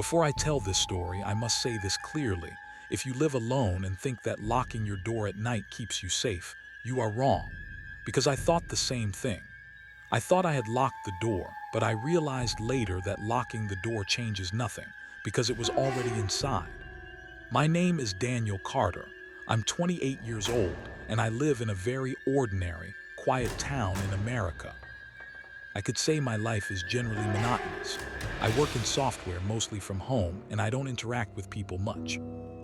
Before I tell this story, I must say this clearly. If you live alone and think that locking your door at night keeps you safe, you are wrong. Because I thought the same thing. I thought I had locked the door, but I realized later that locking the door changes nothing, because it was already inside. My name is Daniel Carter. I'm 28 years old, and I live in a very ordinary, quiet town in America. I could say my life is generally monotonous. I work in software mostly from home, and I don't interact with people much.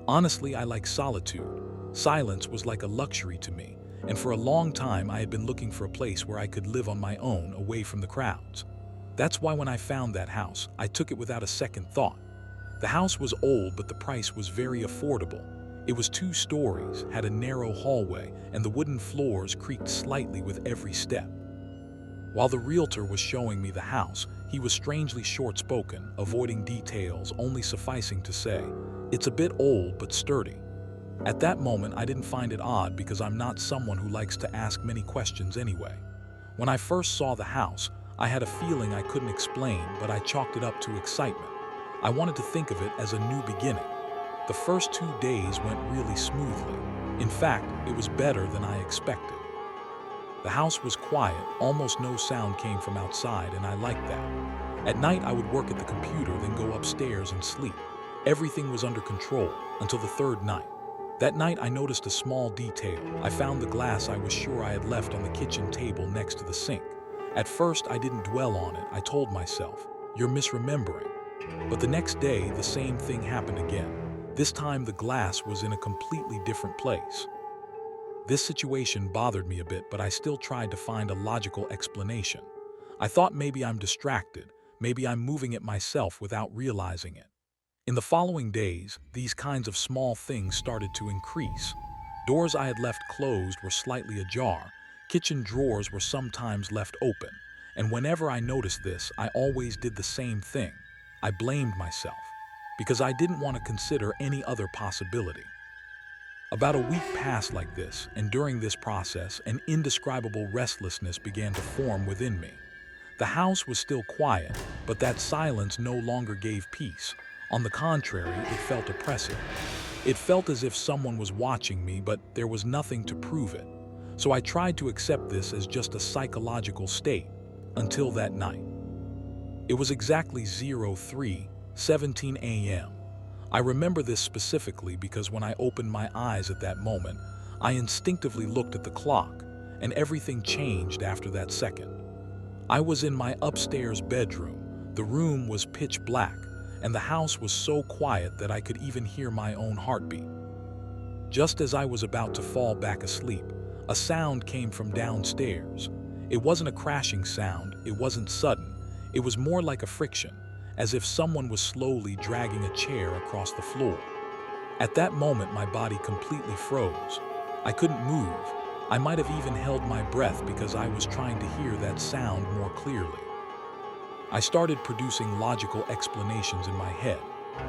Honestly, I like solitude. Silence was like a luxury to me, and for a long time I had been looking for a place where I could live on my own, away from the crowds. That's why when I found that house, I took it without a second thought. The house was old, but the price was very affordable. It was 2 stories, had a narrow hallway, and the wooden floors creaked slightly with every step. While the realtor was showing me the house, he was strangely short-spoken, avoiding details, only sufficing to say, "It's a bit old but sturdy." At that moment, I didn't find it odd because I'm not someone who likes to ask many questions anyway. When I first saw the house, I had a feeling I couldn't explain, but I chalked it up to excitement. I wanted to think of it as a new beginning. The first 2 days went really smoothly. In fact, it was better than I expected. The house was quiet, almost no sound came from outside, and I liked that. At night, I would work at the computer, then go upstairs and sleep. Everything was under control until the 3rd night. That night, I noticed a small detail. I found the glass I was sure I had left on the kitchen table next to the sink. At first, I didn't dwell on it. I told myself, "You're misremembering." But the next day, the same thing happened again. This time, the glass was in a completely different place. This situation bothered me a bit, but I still tried to find a logical explanation. I thought maybe I'm distracted, maybe I'm moving it myself without realizing it. In the following days, these kinds of small things started to increase. Doors I had left closed were slightly ajar, kitchen drawers were sometimes left open, and whenever I noticed this, I always did the same thing. I blamed myself, because I didn't want to consider any other possibility. About a week passed like this, and during this process, an indescribable restlessness began to form within me. The house was still quiet, but that silence no longer gave peace. On the contrary, it felt oppressive. It felt as if someone was watching me, but there was nothing to prove it. So I tried to accept this as just a psychological state, until that night. It was exactly 03:17 a.m. I remember this specifically because when I opened my eyes at that moment, I instinctively looked at the clock, and everything changed after that second. I was in my upstairs bedroom. The room was pitch black, and the house was so quiet that I could even hear my own heartbeat. Just as I was about to fall back asleep, a sound came from downstairs. It wasn't a crashing sound, it wasn't sudden, it was more like a friction, as if someone was slowly dragging a chair across the floor. At that moment, my body completely froze. I couldn't move. I might have even held my breath because I was trying to hear that sound more clearly. I started producing logical explanations in my head.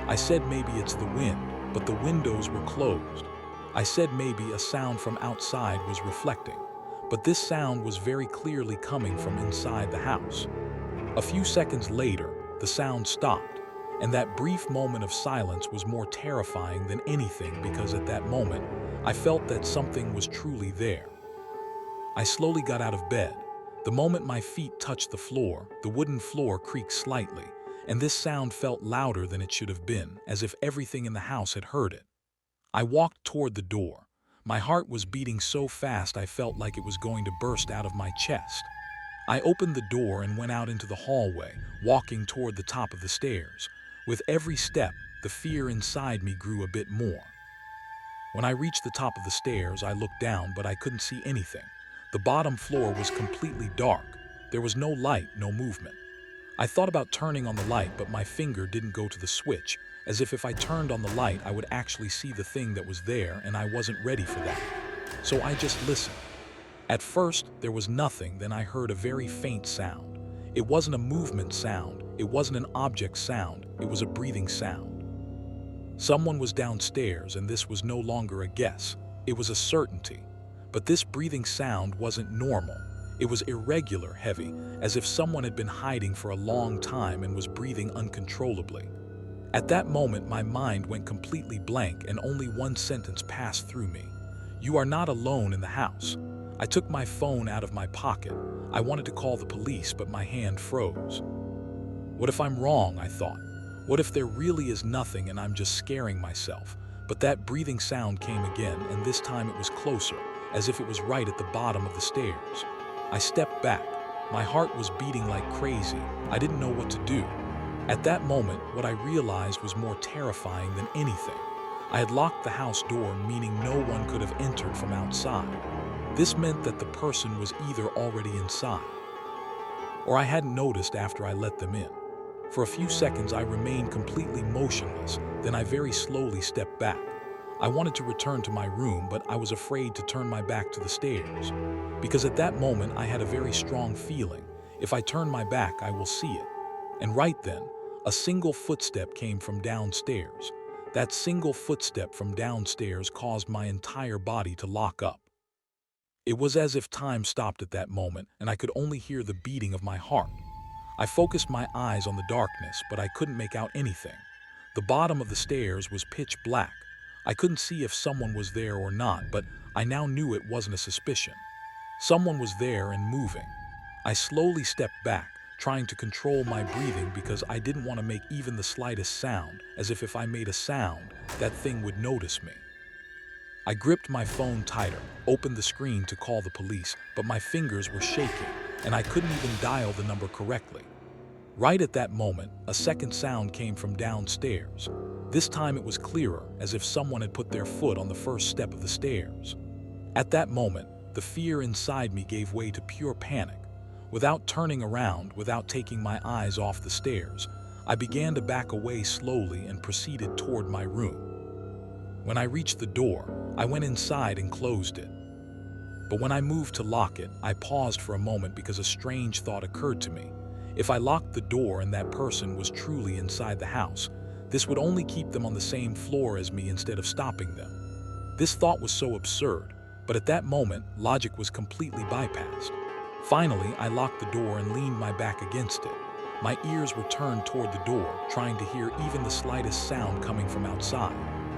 I said maybe it's the wind, but the windows were closed. I said maybe a sound from outside was reflecting, but this sound was very clearly coming from inside the house. A few seconds later, the sound stopped, and that brief moment of silence was more terrifying than anything because at that moment, I felt that something was truly there. I slowly got out of bed. The moment my feet touched the floor, the wooden floor creaked slightly, and this sound felt louder than it should have been, as if everything in the house had heard it. I walked toward the door. My heart was beating so fast I felt like it was going to burst out of my chest. I opened the door and went out into the hallway, walking toward the top of the stairs. With every step, the fear inside me grew a bit more. When I reached the top of the stairs, I looked down, but I couldn't see anything. The bottom floor was completely dark. There was no light, no movement. I thought about turning on the light, but my finger didn't go to the switch, as if I turned on the light, I would actually see the thing that was there, and I wasn't ready for that. So I just listened. At first, there was nothing, then I heard a very faint sound. It wasn't a movement sound, it wasn't an object sound, it was a breathing sound. Someone was downstairs, and this was no longer a guess, it was a certainty. But this breathing sound wasn't normal. It was irregular, heavy, as if someone had been hiding for a long time and was breathing uncontrollably. At that moment, my mind went completely blank and only one sentence passed through me. You are not alone in the house. I took my phone out of my pocket. I wanted to call the police, but my hand froze. What if I'm wrong, I thought. What if there really is nothing and I'm just scaring myself? But that breathing sound came again, and this time it was closer, as if it was right at the bottom of the stairs. I stepped back. My heart was beating like crazy. I didn't know what to do. At that moment, what I realized was more terrifying than anything. I had locked the house door, meaning no one could have entered from outside. This meant that the person was either already inside, or I hadn't noticed after I let them in. For a few seconds, I remained completely motionless, then I very slowly stepped back. I wanted to return to my room, but I was afraid to turn my back to the stairs. Because at that moment, I had a very strong feeling. If I turn my back, I will see it. And right then, a single footstep came from downstairs. That single footstep from downstairs caused my entire body to lock up. It was as if time stopped at that moment, and I could only hear the beating of my heart. I focused my eyes on the darkness, but I couldn't make out anything. The bottom of the stairs was pitch black. I couldn't see if someone was there or not, but I now knew it wasn't a suspicion. Someone was there and moving. I slowly stepped back, trying to control my breathing because I didn't want to make even the slightest sound, as if I made a sound, that thing would notice me. I gripped my phone tighter, opened the screen to call the police, but my fingers were shaking, and I couldn't even dial the number correctly. Right at that moment, a second sound came from downstairs. This time it was clearer, as if someone had put their foot on the first step of the stairs. At that moment, the fear inside me gave way to pure panic. Without turning around, without taking my eyes off the stairs, I began to back away slowly and proceeded toward my room. When I reached the door, I went inside and closed it. But when I moved to lock it, I paused for a moment because a strange thought occurred to me. If I locked the door and that person was truly inside the house, this would only keep them on the same floor as me instead of stopping them. This thought was so absurd, but at that moment, logic was completely bypassed. Finally, I locked the door and leaned my back against it. My ears were turned toward the door, trying to hear even the slightest sound coming from outside.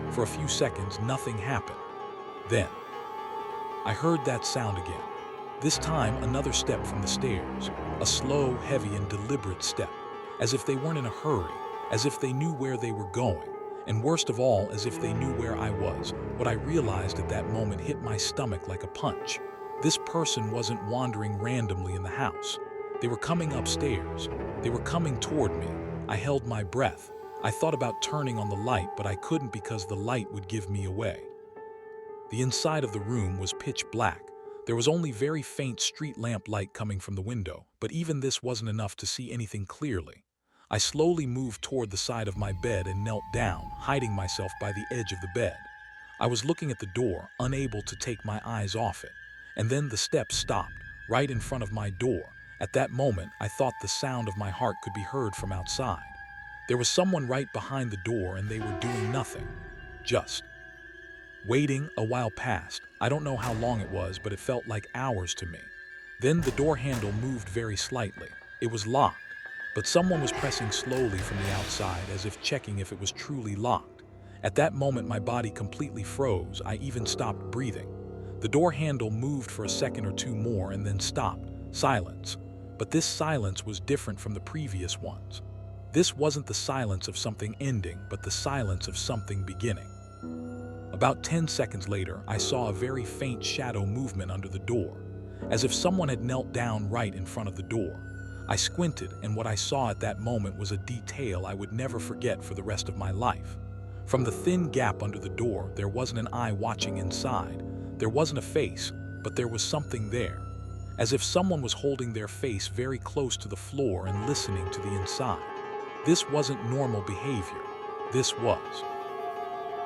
For a few seconds, nothing happened. Then, I heard that sound again. This time, another step from the stairs. A slow, heavy, and deliberate step. As if they weren't in a hurry. As if they knew where they were going. And worst of all, as if they knew where I was. What I realized at that moment hit my stomach like a punch. This person wasn't wandering randomly in the house. They were coming upstairs. They were coming toward me. I held my breath. I thought about turning on the light, but I couldn't because the light would give me away. The inside of the room was pitch black. There was only very faint street lamp light coming from the window, but even this wasn't enough to see anything clearly. I slowly moved toward the side of my bed and knelt down, hiding myself by the edge of the bed. I was looking at the door, unable to take my eyes off it. And then the steps stopped, right in front of my door. At that moment, I thought the sound of my heart could be heard from outside. There was someone right behind the door and they were doing nothing. Just waiting. A while passed. I don't know how long it was, but it felt like hours to me. Then the door handle moved very slightly. It was locked, but someone was pressing slowly from the outside as if checking if it was truly locked. At that moment, my body completely froze. I even stopped breathing. The door handle moved for a second or two more and then stopped. Silence. But this silence was different from the previous ones. This wasn't the silence of something ending, but the silence of something beginning. About 10 seconds later, I saw a very faint shadow movement under the door, as if someone had knelt down right in front of the door. I squinted, and what I saw at that moment was a detail I would never forget for the rest of my life. From the thin gap under the door, there wasn't an eye watching inside. There wasn't a face, but there was something there, as if someone was holding their face very close to the floor and listening to the inside. This wasn't normal behavior. This was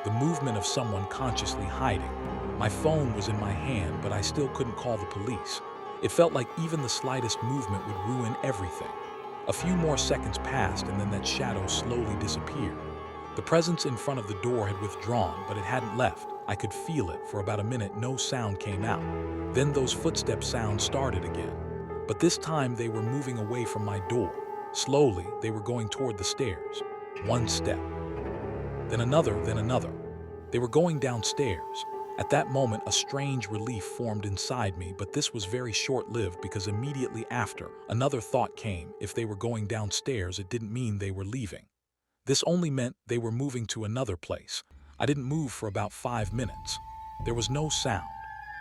the movement of someone consciously hiding. My phone was in my hand, but I still couldn't call the police. It felt like even the slightest movement would ruin everything. A few more seconds passed, and then that shadow slowly disappeared. The presence in front of the door had withdrawn, but it hadn't left. I could feel it. For about a minute, no sound came out. Then those footstep sounds started again. But this time they were moving away from my door. Slowly, they were going toward the stairs. One step, then another, then another. They were going downstairs. At that moment, a strange relief formed inside me, but this was very short-lived because immediately after, another thought came. If they were going downstairs, it didn't mean they were leaving. This only meant they were moving to another place. I didn't move for about 5 minutes. There was no sound.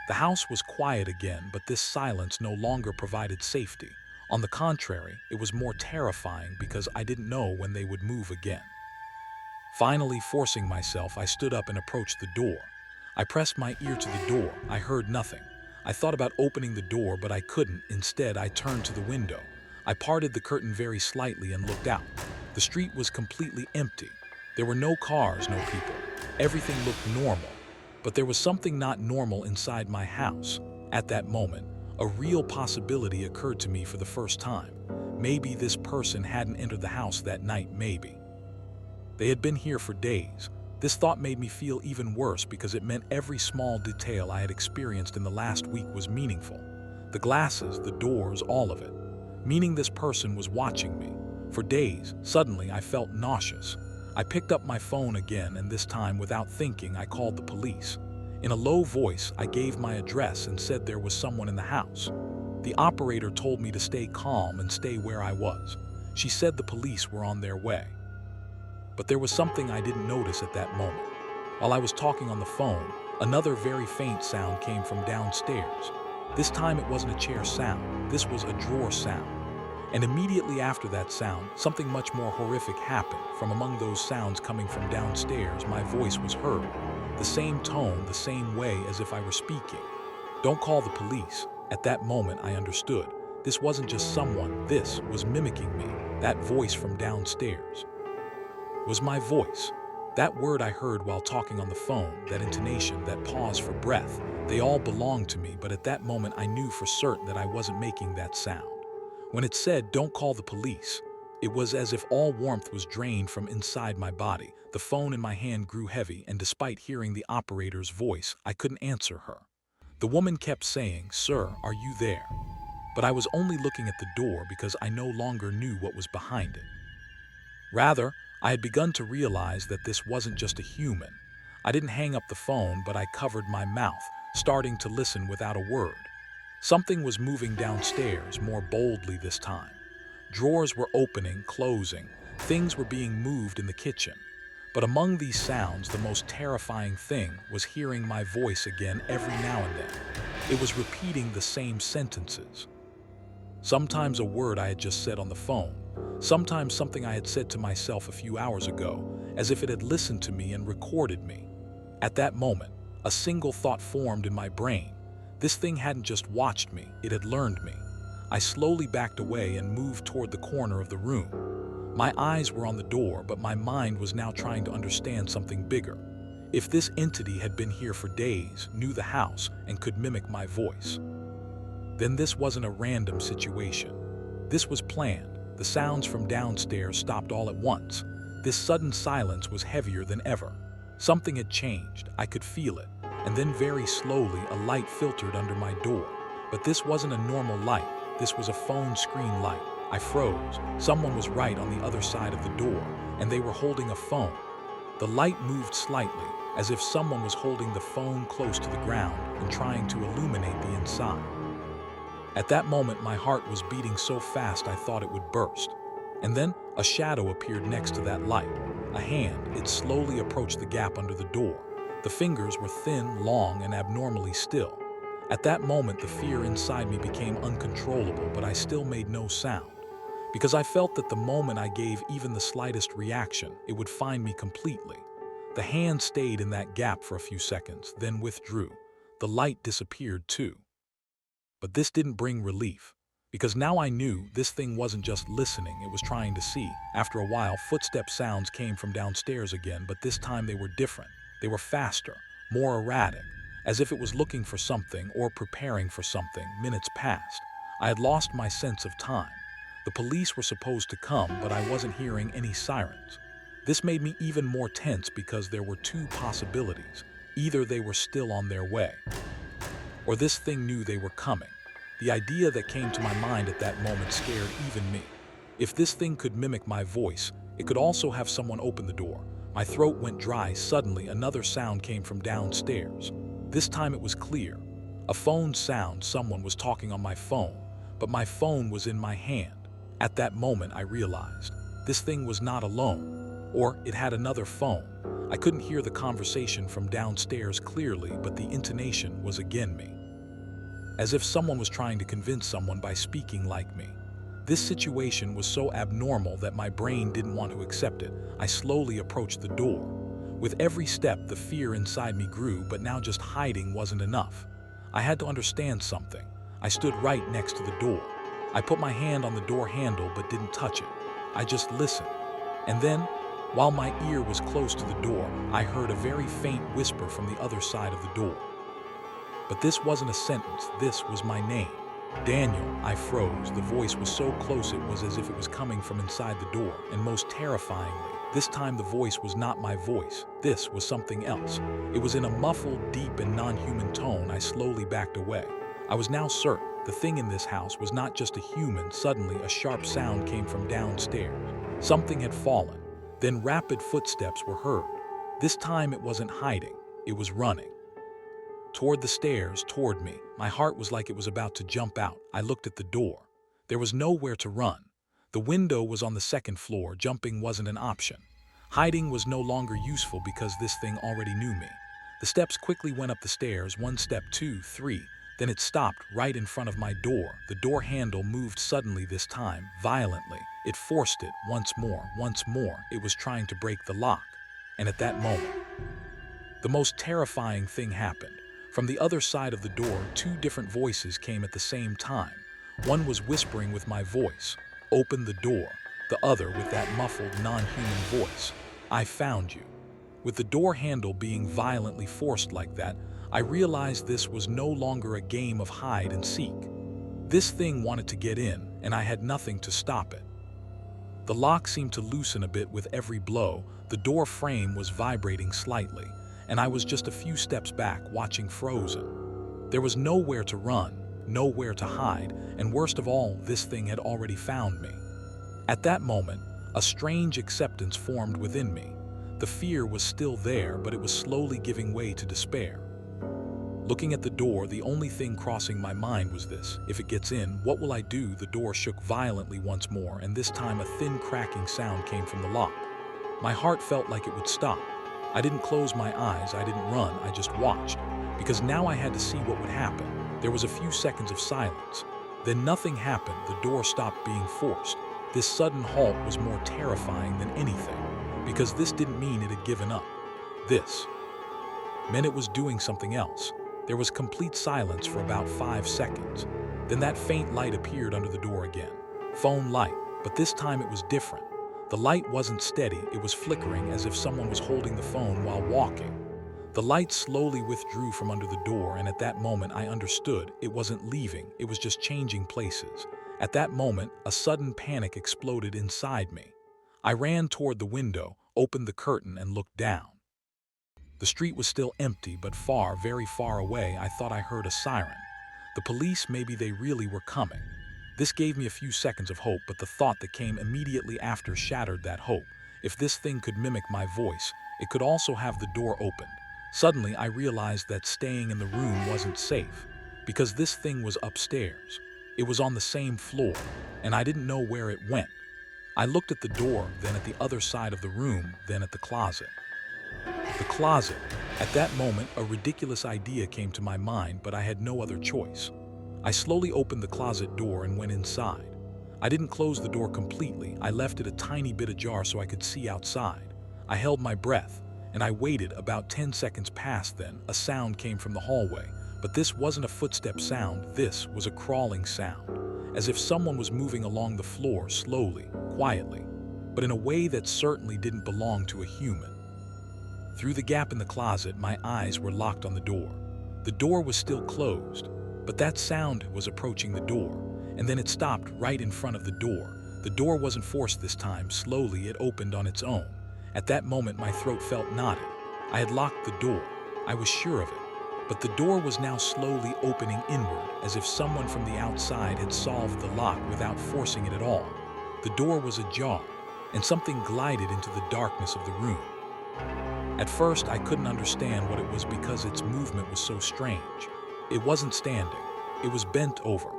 The house was quiet again, but this silence no longer provided safety. On the contrary, it was more terrifying because I didn't know when they would move again. Finally, forcing myself, I stood up and approached the door. I pressed my ear to the door. I heard nothing. I thought about opening the door, but I couldn't. Instead, I turned to the window. I parted the curtain very slightly and looked out. The street was completely empty. There were no cars, no people. Everything looked normal. But there was something not normal inside my house. At that moment, a real possibility occurred to me for the first time. Maybe this person hadn't entered the house that night, maybe. They had been here for days. This thought made me feel even worse because it meant every small detail I had experienced in the last week was meaningful. The glasses, the doors, all of it. Meaning this person was watching me. For days, suddenly I felt nauseous. I picked up my phone again, and this time, without thinking, I called the police. In a low voice, I gave my address and said there was someone in the house. The operator told me to stay calm and stay where I was. She said the police were on their way. But there was something I didn't notice at that moment. While I was talking on the phone, another very faint sound came from downstairs. This time it wasn't a chair sound, this was a drawer sound. And immediately after that sound, something much more horrific happened. From among those sounds coming from downstairs, my voice was heard. The same tone, the same way as if I were speaking. Don't call the police. At that moment I understood. This wasn't just someone, this was mimicking me. That voice from downstairs was my voice. That word I heard while talking on the phone, that intonation, that pause for breath, they all belonged to me, but at that moment I knew for certain that I wasn't making that sound. When it said, "Don't call the police," it was as if all warmth was drained from inside my body. The phone in my hand grew heavy, and despite hearing the operator's voice, I couldn't answer her. The woman kept saying, "Sir, are you there?" But I was only looking at the door because I no longer knew what was behind it. Rather, I had begun to realize that this wasn't just a human. I didn't hang up the phone, but I covered my mouth, starting to listen without a word. Something was moving downstairs, more boldly this time. Drawers were opening, closing. Things were being moved in the kitchen. But among these sounds, the most terrifying thing was hearing my voice again every now and then. It was repeating the same sentences. Sometimes a word I had just said on the phone. Sometimes something I had said to myself a few hours ago, as if it had listened to me and recorded me. At that moment, a single thought formed in my brain. This thing hadn't just watched me, it had learned me. I slowly backed away and moved toward the corner of the room. My eyes were on the door, but my mind was now trying to understand something bigger. If this entity had been here for days, knew the house, and could mimic my voice, then this wasn't a random situation. This was planned. The sounds from downstairs stopped all at once. This sudden silence was heavier than ever. Something had changed. I could feel it. And then very slowly, a light filtered under my door. But this wasn't a normal light. This was a phone screen light. I froze. Someone was right on the other side of the door, and they were holding a phone. The light moved slightly, as if someone was holding the phone close to the ground and trying to illuminate the inside. At that moment, my heart was beating so fast I thought it would burst. And then a shadow appeared next to that light. A hand, it slowly approached the gap under the door. The fingers were thin, long, and abnormally still. At that moment, the fear inside me became uncontrollable, but I still made no sound. Because I felt that the moment I gave even the slightest reaction, it would find me completely. The hand stayed in that gap for a few seconds, then withdrew. The light disappeared too. But this didn't bring relief, because now I knew this thing wasn't just listening, it was trying to see. After a while, footstep sounds came from downstairs again, but this time they were different. They were faster, more erratic, as if it was looking for something or preparing for something. Minutes passed. I had lost my sense of time. The police were supposed to come, but I wasn't hearing any sirens. This made me even more tense because there were two possibilities. Either they were still on their way, or this thing knew they were coming. The idea that came to my mind at that moment scared even me. If this thing could mimic my voice, it could also have someone open the door. My throat went dry. Suddenly, another sound came from downstairs. This time it was clear. A phone sound. Someone was talking on my phone, but my phone was in my hand. At that moment, I realized this thing was not alone, or it had another phone. I couldn't hear the conversation from downstairs clearly, but the intonation was again me, as if someone was trying to convince someone by speaking like me. This situation was so abnormal that my brain didn't want to accept it. I slowly approached the door. With every step, the fear inside me grew, but now just hiding wasn't enough. I had to understand something. I stood right next to the door. I put my hand on the door handle but didn't touch it. I just listened. And then, while my ear was close to the door, I heard a very faint whisper from the other side of the door. But this wasn't a sentence. This was my name. Daniel. I froze. The voice was so close it was as if it was coming from inside the door. And most terrifyingly, this time the voice was not my voice. This was something else. It was in a muffled, deep, and non-human tone. I slowly backed away. I was now certain the thing in this house was not just a human. Suddenly, a sharp sound came from downstairs. Something had fallen. Then rapid footsteps were heard. This time it wasn't hiding. It was running toward the stairs, toward me. My heart was like it was about to jump out. I looked at the door. There was nowhere to run. The window was on the second floor. Jumping wasn't an option. Hiding was no longer useful because this thing already knew me. The steps quickly went up the stairs. 1 step, 2, 3. Then it stopped right in front of my door. The door handle moved suddenly, this time violently. It forced it once more, once more. It was trying to break the lock. And at that moment, the most terrifying thing happened. From the other side of the door, 2 different voices came at the same time. One was whispering with my voice, "Open the door." The other with that muffled, non-human voice, "I found you." With the door handle being violently forced like that, I realized this was no longer a game of hide and seek. This thing wanted to get in, and I had nothing to stop it. The lock seemed to loosen a bit with every blow. The door frame was vibrating slightly, and I was just a few steps back, watching frozen. There was nowhere to run, nowhere to hide, and worst of all, this thing had already found me. At that moment, a strange acceptance formed within me. The fear was still there, but it was slowly giving way to despair. Looking at the door, the only thing crossing my mind was this: if it gets in, what will I do? The door shook violently once more, and this time a thin cracking sound came from the lock. My heart felt like it would stop. I didn't close my eyes, I didn't run, I just watched, because now I had to see what would happen. There was a few seconds of silence. Then nothing happened. The door stopped being forced. This sudden halt was more terrifying than anything, because this didn't mean it had given up. This meant it was doing something else. There was complete silence for about 5 seconds. Then that faint light appeared under the door again. Phone light, but this time it was different. The light wasn't steady, it was flickering as if someone was holding the phone while walking. The light slowly withdrew from under the door, and at that moment I understood it wasn't leaving, it was just changing places. At that moment, a sudden panic exploded inside me. I ran toward the window, opened the curtain, and looked down. The street was still empty, but far, very far away, I thought I heard a siren. The police, maybe they really were coming. This gave me a few seconds of hope, but the thought that came immediately after shattered that hope. If this thing could mimic my voice, it could also have the door opened. Suddenly, I realized that staying in the room wasn't safe, because this thing was upstairs. It was on the same floor, and I didn't know where it went. I looked at the door, then at the other side of the room, then at the closet. The closet. At that moment, a ridiculous idea came to my mind, but I had no other choice. I slowly opened the closet door and went inside. I didn't close the door completely. I left it a tiny bit ajar so I could see outside. I held my breath, and I waited. About 10 seconds passed. Then a sound came from the hallway, but this wasn't a footstep sound. This was a crawling sound, as if someone was moving along the floor slowly, quietly, but in a way that certainly didn't belong to a human. Through the gap in the closet, my eyes were locked on the door. The door was still closed, but that sound was approaching the door, and then it stopped right in front of the door. The door wasn't forced this time. Slowly, it opened on its own. At that moment, my throat felt knotted. I had locked the door. I was sure of it. But the door was now slowly opening inward, as if someone from the outside had solved the lock without forcing it at all. The door was ajar, and something glided into the darkness of the room. At first, I couldn't understand what it was because its movement was so strange. It wasn't standing. It was bent over.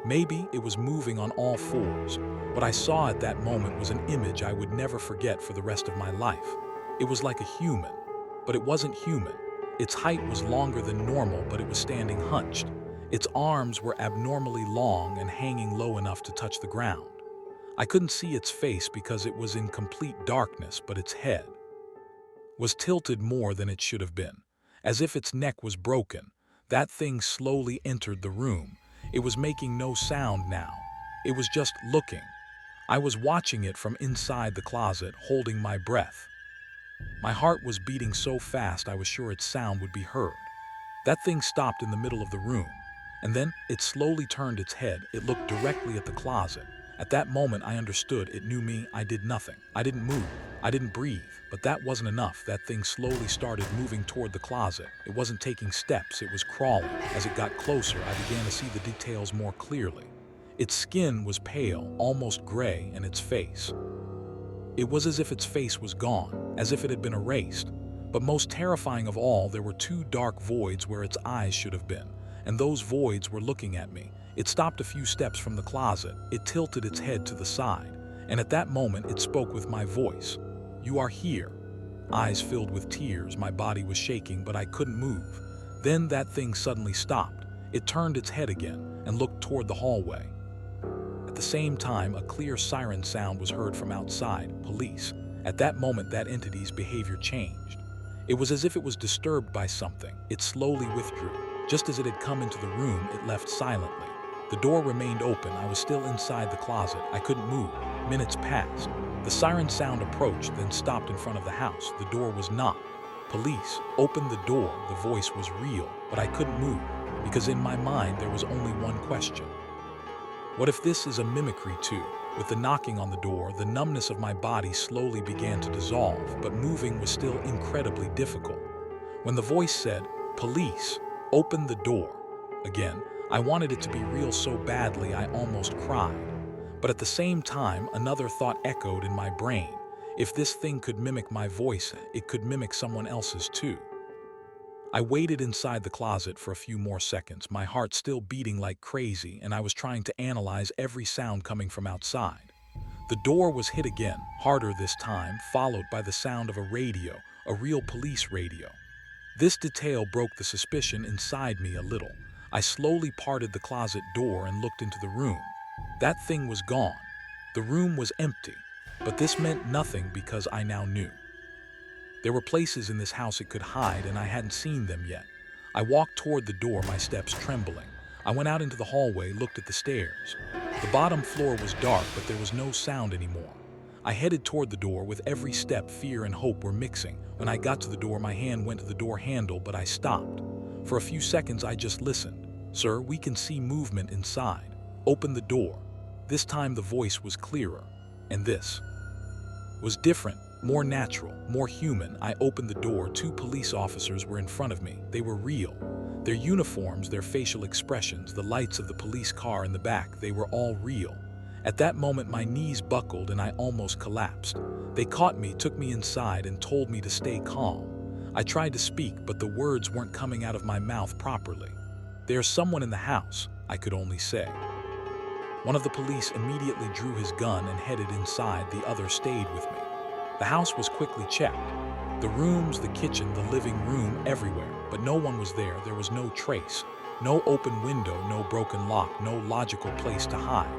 Maybe it was moving on all fours. What I saw at that moment was an image I would never forget for the rest of my life. It was like a human, but it wasn't human. Its height was longer than normal, but it was standing hunched. Its arms were abnormally long and hanging low enough to touch the ground. I couldn't see its face because it was in complete darkness, but its head was tilted more than it should have been, as if its neck was broken. That thing slowly entered the room. It was making no sound now. It was just looking. I was watching it from inside the closet, holding my breath. My heart was beating so fast I was sure its sound would be heard. That thing stopped in the middle of the room, and then it slowly turned its head. It looked directly at the closet. At that moment, I understood it knew me. I did nothing. I didn't move. I didn't breathe. But that wasn't enough. That thing slowly started moving toward the closet. It wasn't taking steps. It was crawling. As it got closer, I began to see the details more clearly. Its skin was pale, almost gray, and its face. It was as if its face was gone, as if it had been erased. But most terrifying of all, there were two dark voids where its eyes should have been, and those voids were looking at me. It stopped a few steps from the closet. It tilted its head to the side, and at that moment it spoke with my voice. "You are here." Eyes filled with tears, my body was shaking, but I couldn't move. Then that thing suddenly stopped. It turned its head again and looked toward the hallway. At the same time, a clear siren sound was heard from outside, police. At that moment, that entity's behavior changed. It was as if it was disturbed by something. It slowly withdrew. Just as it had come into the room, it left silently. The door remained open. I was still inside the closet. I couldn't move. Minutes passed. The siren sound approached, then stopped in front of the house. The door was knocked. "Police, open the door." The voice was real, but I couldn't move, because in my mind there was only one question. What if this is a mimicry too? With the knocking on the door, the numbness of my body slowly began to dissolve, but moving was still incredibly difficult. When the voice said, "Police, open the door," again, I wanted it to be real so badly I almost cried. But at the same time, another thought echoed in my brain. If this thing could mimic my voice, it could mimic someone else's too. I waited inside the closet for a few more seconds, my heart still beating like crazy, and I was trying to analyze every sound coming from outside. The door was hit again, harder this time, followed by the sound of a radio, a real police radio. This detail broke the suspicion inside me a little. I slowly parted the closet door and looked into the room. That thing was gone. The room was empty, but this meant nothing because I now knew. There were places in this house it could hide, and I hadn't seen them yet. I walked toward the door, my steps trembling. I went out into the hallway, looked at the stairs. The bottom floor was dark, but there was no sound anymore. I headed toward the door. With every step, fear and hope were mixing. When I got to the door, my hand went to the door handle, but I stopped. For a few seconds, I just listened. "Sir, we can see movement inside. Open the door." This time the voice was clearer, and this was different, more natural, more human. I opened the door. Two police officers were in front of me. They were real. Their uniforms, their facial expressions, the lights of the police car in the back, they were all real. At that moment, my knees buckled and I almost collapsed. They caught me, took me inside, and told me to stay calm. I tried to speak, but the words weren't coming out of my mouth properly. "There's someone in the house," I could only say. One of the police immediately drew his gun and headed inside. The other stayed with me. The house was quickly checked. The rooms, the kitchen, the living room, everywhere. But no one was there. There was no trace. No open window, no broken lock, no logical place to hide.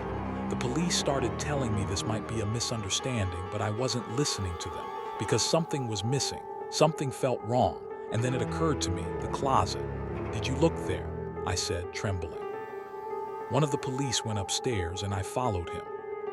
The police started telling me this might be a misunderstanding, but I wasn't listening to them because something was missing. Something felt wrong. And then it occurred to me, the closet. "Did you look there?" I said, trembling. One of the police went upstairs and I followed him.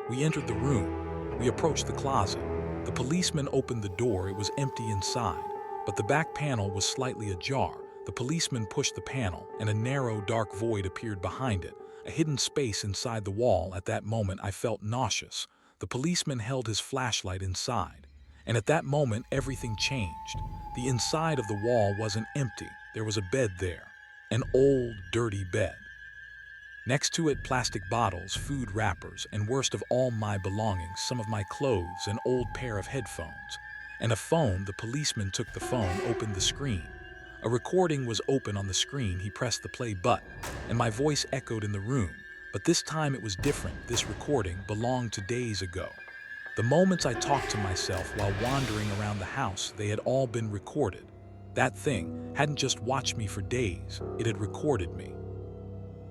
We entered the room. We approached the closet. The policeman opened the door. It was empty inside, but the back panel was slightly ajar. The policeman pushed the panel, and a narrow, dark void appeared behind it, a hidden space inside the wall. At that moment, I felt nauseous. The policeman held his flashlight inside, and at that moment, everything changed. The inside of the wall wasn't empty. There was a bed there, an old, dirty bed. Next to it, plastic bottles, food wrappers, and worst of all, my belongings, some of my clothes, an old pair of headphones. And a phone, the policeman took the phone, opened the screen. A recording was open on the screen. He pressed the play button, and my voice echoed in the room. But this time it was different. This recording belonged to days ago. The moments I talked to myself while wandering around the house, they had all been recorded. That thing hadn't just watched me for days, it had recorded me.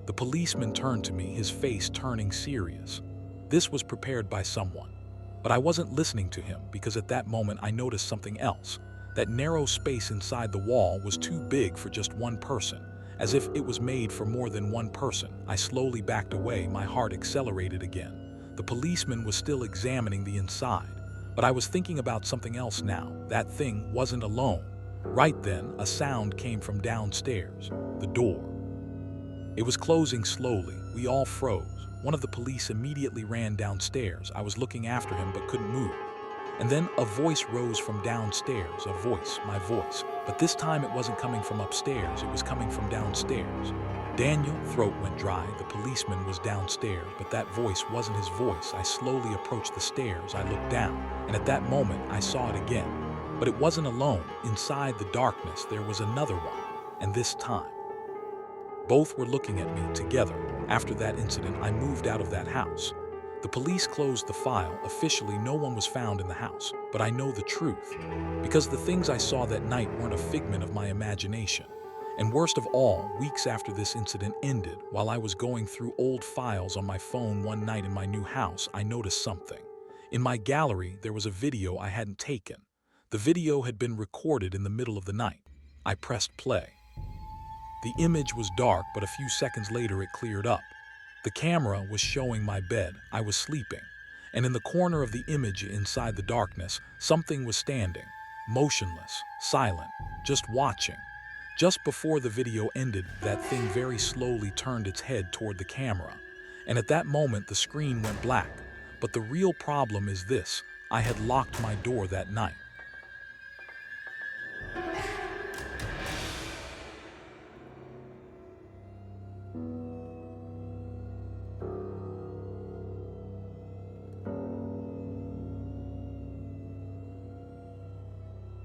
The policeman turned to me, his face turning serious. This was prepared by someone. But I wasn't listening to him because at that moment I noticed something else. That narrow space inside the wall was too big for just one person, as if it was made for more than one person. I slowly backed away, my heart accelerated again. The policeman was still examining the inside, but I was thinking about something else now. That thing wasn't alone. Right then, a sound came from downstairs, the door. It was closing slowly. We all froze. One of the police immediately ran downstairs. I was looking after him but couldn't move. And then a voice rose from downstairs, a voice, my voice. But this time it wasn't coming from upstairs, it was coming from downstairs. Daniel, throat went dry. The policeman was downstairs, but that voice wasn't his voice. I slowly approached the stairs. I looked down, and at that moment I saw it again. But it wasn't alone. Inside the darkness there was another one, and this time both were looking at me together. After that incident, I moved out of that house. The police closed the file. Officially, no one was found in the house. But I know the truth, because the things I saw that night weren't a figment of my imagination. And worst of all, weeks after this incident ended, while I was going through old files on my phone one night in my new house, I noticed something. In my gallery, there was a video I hadn't taken. The video had been recorded in the middle of the night. I pressed play. The image was dark, but a few seconds later it cleared up. The camera was showing my bed. I was sleeping. And in the corner of the image, inside the darkness, something was standing, motionless, silent, just watching. Just before the video ended, that thing very slowly turned its head toward the camera. And at that moment, the screen went black. But the real problem is this: I had locked my door that night.